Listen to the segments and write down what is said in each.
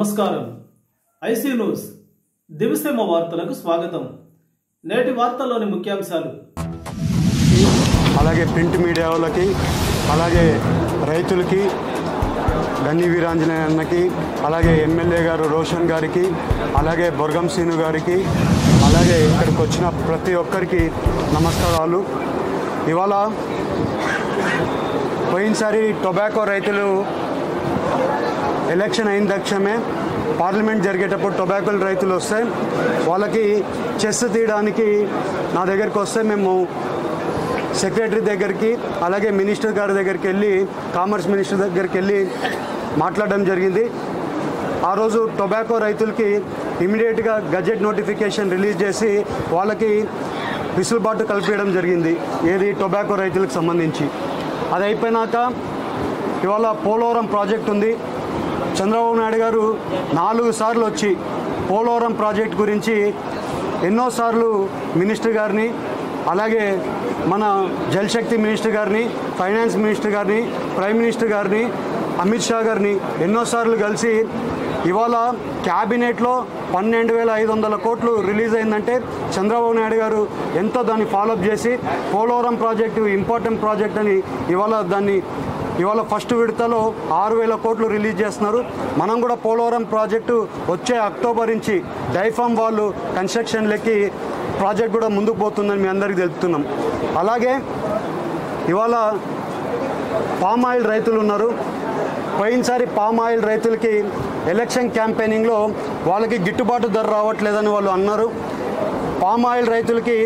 నమస్కారం. IC news దివిసేమ వార్తలకు స్వాగతం. నేటి వార్తల్లోని ముఖ్యాంశాలు. అలాగే ప్రింట్ మీడియా వాళ్ళకి, అలాగే రైతులకి, గన్ని వీరాంజనేయ అన్నకి, అలాగే ఎమ్మెల్యే గారు రోషన్ గారికి, అలాగే బొర్గం సీను గారికి, అలాగే ఇక్కడికి వచ్చిన ప్రతి ఒక్కరికి నమస్కారాలు. ఇవాళ పోయినసారి టొబాకో రైతులు ఎలక్షన్ అయిన తక్షణమే పార్లమెంట్ జరిగేటప్పుడు టొబాకో రైతులు వస్తే వాళ్ళకి చెస్ తీయడానికి నా దగ్గరికి వస్తే మేము సెక్రటరీ దగ్గరికి, అలాగే మినిస్టర్ గారి దగ్గరికి వెళ్ళి, కామర్స్ మినిస్టర్ దగ్గరికి వెళ్ళి మాట్లాడడం జరిగింది. ఆ రోజు టొబాకో రైతులకి ఇమీడియట్గా గజెట్ నోటిఫికేషన్ రిలీజ్ చేసి వాళ్ళకి విసులుబాటు కల్పించడం జరిగింది, ఏది టొబాకో రైతులకు సంబంధించి. అది అయిపోయినాక ఇవాళ పోలవరం ప్రాజెక్ట్ ఉంది. చంద్రబాబు నాయుడు గారు 4 సార్లు వచ్చి పోలవరం ప్రాజెక్ట్ గురించి ఎన్నోసార్లు మినిస్టర్ గారిని, అలాగే మన జలశక్తి మినిస్టర్ గారిని, ఫైనాన్స్ మినిస్టర్ గారిని, ప్రైమ్ మినిస్టర్ గారిని, అమిత్ షా గారిని ఎన్నోసార్లు కలిసి ఇవాళ క్యాబినెట్లో 12,500 కోట్లు రిలీజ్ అయిందంటే చంద్రబాబు నాయుడు గారు ఎంతో దాన్ని ఫాలోఅప్ చేసి పోలవరం ప్రాజెక్టు ఇంపార్టెంట్ ప్రాజెక్ట్ అని ఇవాళ ఫస్ట్ విడతలో 6,000 కోట్లు రిలీజ్ చేస్తున్నారు. మనం కూడా పోలవరం ప్రాజెక్టు వచ్చే అక్టోబర్ నుంచి డైఫామ్ వాళ్ళు కన్స్ట్రక్షన్లకి ప్రాజెక్ట్ కూడా ముందుకు పోతుందని మీ అందరికీ తెలుపుతున్నాం. అలాగే ఇవాళ పామ్ ఆయిల్ రైతులు ఉన్నారు. పోయినసారి పామ్ ఆయిల్ రైతులకి ఎలక్షన్ క్యాంపెయినింగ్లో వాళ్ళకి గిట్టుబాటు ధర రావట్లేదని వాళ్ళు అన్నారు. పామ్ ఆయిల్ రైతులకి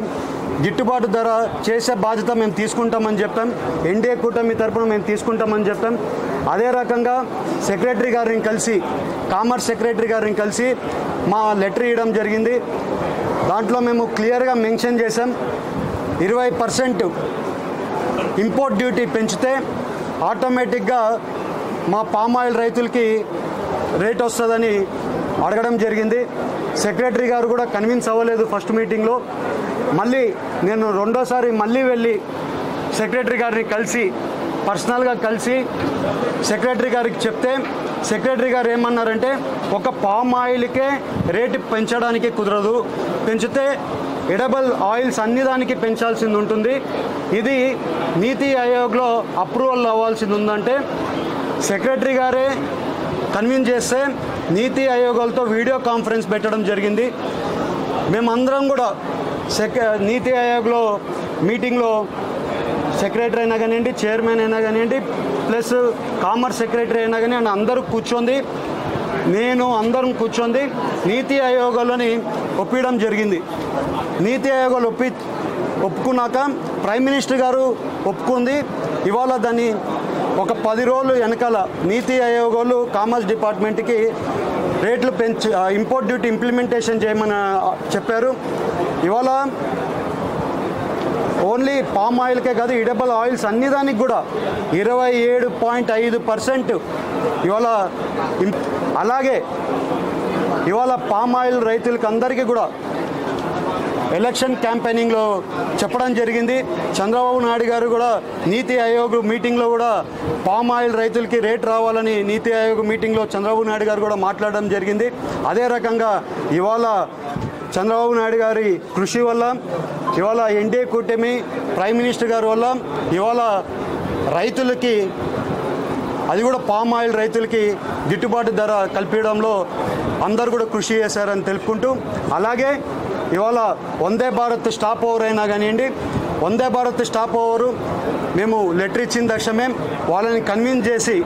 గిట్టుబాటు ధర చేసే బాధ్యత మేము తీసుకుంటామని చెప్పాం. ఎన్డీఏ కూటమి తరఫున మేము తీసుకుంటామని చెప్పాం. అదే రకంగా సెక్రటరీ గారిని కలిసి, కామర్స్ సెక్రటరీ గారిని కలిసి మా లెటర్ ఇవ్వడం జరిగింది. దాంట్లో మేము క్లియర్గా మెన్షన్ చేసాం, 20% ఇంపోర్ట్ డ్యూటీ పెంచితే ఆటోమేటిక్గా మా పామ్ ఆయిల్ రైతులకి రేట్ వస్తుందని అడగడం జరిగింది. సెక్రటరీ గారు కూడా కన్విన్స్ అవ్వలేదు ఫస్ట్ మీటింగ్లో. మళ్ళీ నేను రెండోసారి మళ్ళీ వెళ్ళి సెక్రటరీ గారిని కలిసి, పర్సనల్గా కలిసి సెక్రటరీ గారికి చెప్తే సెక్రటరీ గారు ఏమన్నారంటే, ఒక పామ్ ఆయిల్కే రేటు పెంచడానికి కుదరదు, పెంచితే ఎడబుల్ ఆయిల్స్ అన్ని దానికి పెంచాల్సింది ఉంటుంది. ఇది నీతి ఆయోగ్లో అప్రూవల్ అవ్వాల్సింది ఉందంటే సెక్రటరీ గారే కన్విన్స్ చేస్తే నీతి ఆయోగాలతో వీడియో కాన్ఫరెన్స్ పెట్టడం జరిగింది. మేమందరం కూడా నీతి ఆయోగ్లో మీటింగ్లో సెక్రటరీ అయినా కానివ్వండి, చైర్మన్ అయినా కానివ్వండి, ప్లస్ కామర్స్ సెక్రటరీ అయినా కానీ అందరూ కూర్చొని, అందరం కూర్చొని నీతి ఆయోగాలని ఒప్పించడం జరిగింది. నీతి ఆయోగాలు ఒప్పుకున్నాక ప్రైమ్ మినిస్టర్ గారు ఒప్పుకుంది. ఇవాళ దాన్ని ఒక 10 రోజులు వెనకాల నీతి ఆయోగాలు కామర్స్ డిపార్ట్మెంట్కి రేట్లు ఇంపోర్ట్ డ్యూటీ ఇంప్లిమెంటేషన్ చేయమని చెప్పారు. ఇవాళ ఓన్లీ పామ్ ఆయిల్కే కాదు, ఎడిబుల్ ఆయిల్స్ అన్ని దానికి కూడా 27.5% ఇవాళ. అలాగే ఇవాళ పామ్ ఆయిల్ రైతులకి అందరికీ కూడా ఎలక్షన్ క్యాంపెయినింగ్లో చెప్పడం జరిగింది. చంద్రబాబు నాయుడు గారు కూడా నీతి ఆయోగ్ మీటింగ్లో కూడా పామ్ ఆయిల్ రైతులకి రేట్ రావాలని నీతి ఆయోగ్ మీటింగ్లో చంద్రబాబు నాయుడు గారు కూడా మాట్లాడడం జరిగింది. అదే రకంగా ఇవాళ చంద్రబాబు నాయుడు గారి కృషి వల్ల, ఇవాళ ఎన్డీఏ కూటమి, ప్రైమ్ మినిస్టర్ గారి వల్ల ఇవాళ రైతులకి, అది కూడా పామ్ ఆయిల్ రైతులకి గిట్టుబాటు ధర కల్పించడంలో అందరూ కూడా కృషి చేశారని తెలుపుకుంటూ, అలాగే ఇవాళ వందే భారత్ స్టాప్ ఓవర్ అయినా కానివ్వండి, వందే భారత్ స్టాప్ ఓవరు మేము లెటర్ ఇచ్చిన తక్షణమే వాళ్ళని కన్విన్స్ చేసి,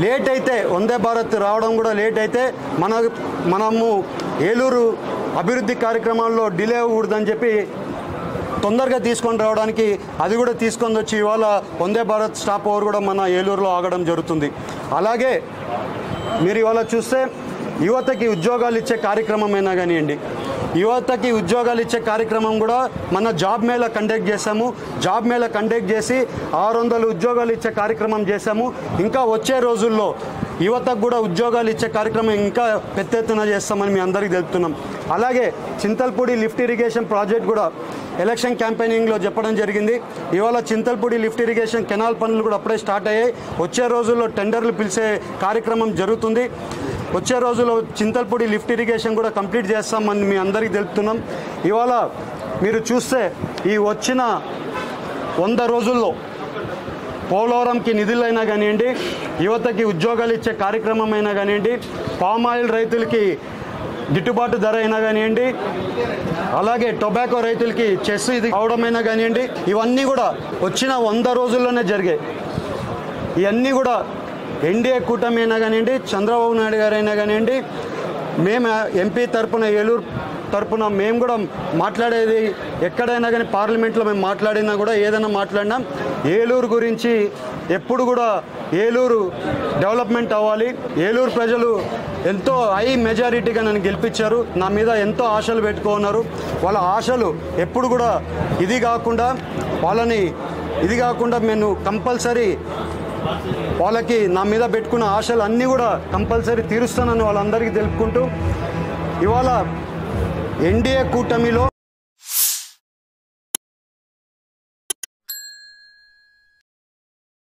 లేట్ అయితే వందే భారత్ రావడం కూడా లేట్ అయితే మనము ఏలూరు అభివృద్ధి కార్యక్రమాల్లో డిలే అవ్వకూడదని చెప్పి తొందరగా తీసుకొని రావడానికి అది కూడా తీసుకొని వచ్చి ఇవాళ వందే భారత్ స్టాప్ ఓవర్ కూడా మన ఏలూరులో ఆగడం జరుగుతుంది. అలాగే మీరు ఇవాళ చూస్తే యువతకి ఉద్యోగాలు ఇచ్చే కార్యక్రమం అయినా కానివ్వండి, యువతకి ఉద్యోగాలు ఇచ్చే కార్యక్రమం కూడా మన జాబ్ మేళా కండక్ట్ చేశాము. జాబ్ మేళా కండక్ట్ చేసి 600 ఉద్యోగాలు ఇచ్చే కార్యక్రమం చేశాము. ఇంకా వచ్చే రోజుల్లో యువతకు కూడా ఉద్యోగాలు ఇచ్చే కార్యక్రమం ఇంకా పెద్ద ఎత్తున చేస్తామని మీ అందరికీ తెలుపుతున్నాం. అలాగే చింతల్పూడి లిఫ్ట్ ఇరిగేషన్ ప్రాజెక్ట్ కూడా ఎలక్షన్ క్యాంపెయినింగ్లో చెప్పడం జరిగింది. ఇవాళ చింతల్పూడి లిఫ్ట్ ఇరిగేషన్ కెనాల్ పనులు కూడా అప్పుడే స్టార్ట్ అయ్యాయి. వచ్చే రోజుల్లో టెండర్లు పిలిచే కార్యక్రమం జరుగుతుంది. వచ్చే రోజుల్లో చింతల్పూడి లిఫ్ట్ ఇరిగేషన్ కూడా కంప్లీట్ చేస్తామని మీ అందరికీ తెలుపుతున్నాం. ఇవాళ మీరు చూస్తే ఈ వచ్చిన 100 రోజుల్లో పోలవరంకి నిధులైనా కానివ్వండి, యువతకి ఉద్యోగాలు ఇచ్చే కార్యక్రమం అయినా కానివ్వండి, పామాయిల్ రైతులకి గిట్టుబాటు ధర అయినా కానివ్వండి, అలాగే టొబాకో రైతులకి చెస్ ఇది అవడమైనా కానివ్వండి, ఇవన్నీ కూడా వచ్చిన 100 రోజుల్లోనే జరిగాయి. ఇవన్నీ కూడా ఎన్డీఏ కూటమి అయినా కానివ్వండి, చంద్రబాబు నాయుడు గారు అయినా కానివ్వండి, మేము ఎంపీ తరపున ఏలూరు తరపున మేము కూడా మాట్లాడేది ఎక్కడైనా కానీ పార్లమెంట్లో మేము మాట్లాడినా కూడా ఏదైనా మాట్లాడినా ఏలూరు గురించి ఎప్పుడు కూడా ఏలూరు డెవలప్మెంట్ అవ్వాలి. ఏలూరు ప్రజలు ఎంతో హై మెజారిటీగా నన్ను గెలిపించారు. నా మీద ఎంతో ఆశలు పెట్టుకున్నారు. వాళ్ళ ఆశలు ఎప్పుడు కూడా ఇది కాకుండా నేను కంపల్సరీ వాళ్ళకి నా మీద పెట్టుకున్న ఆశలు అన్నీ కూడా కంపల్సరీ తీరుస్తానని వాళ్ళందరికీ తెలుపుకుంటూ ఇవాళ ఎన్డీఏ కూటమిలో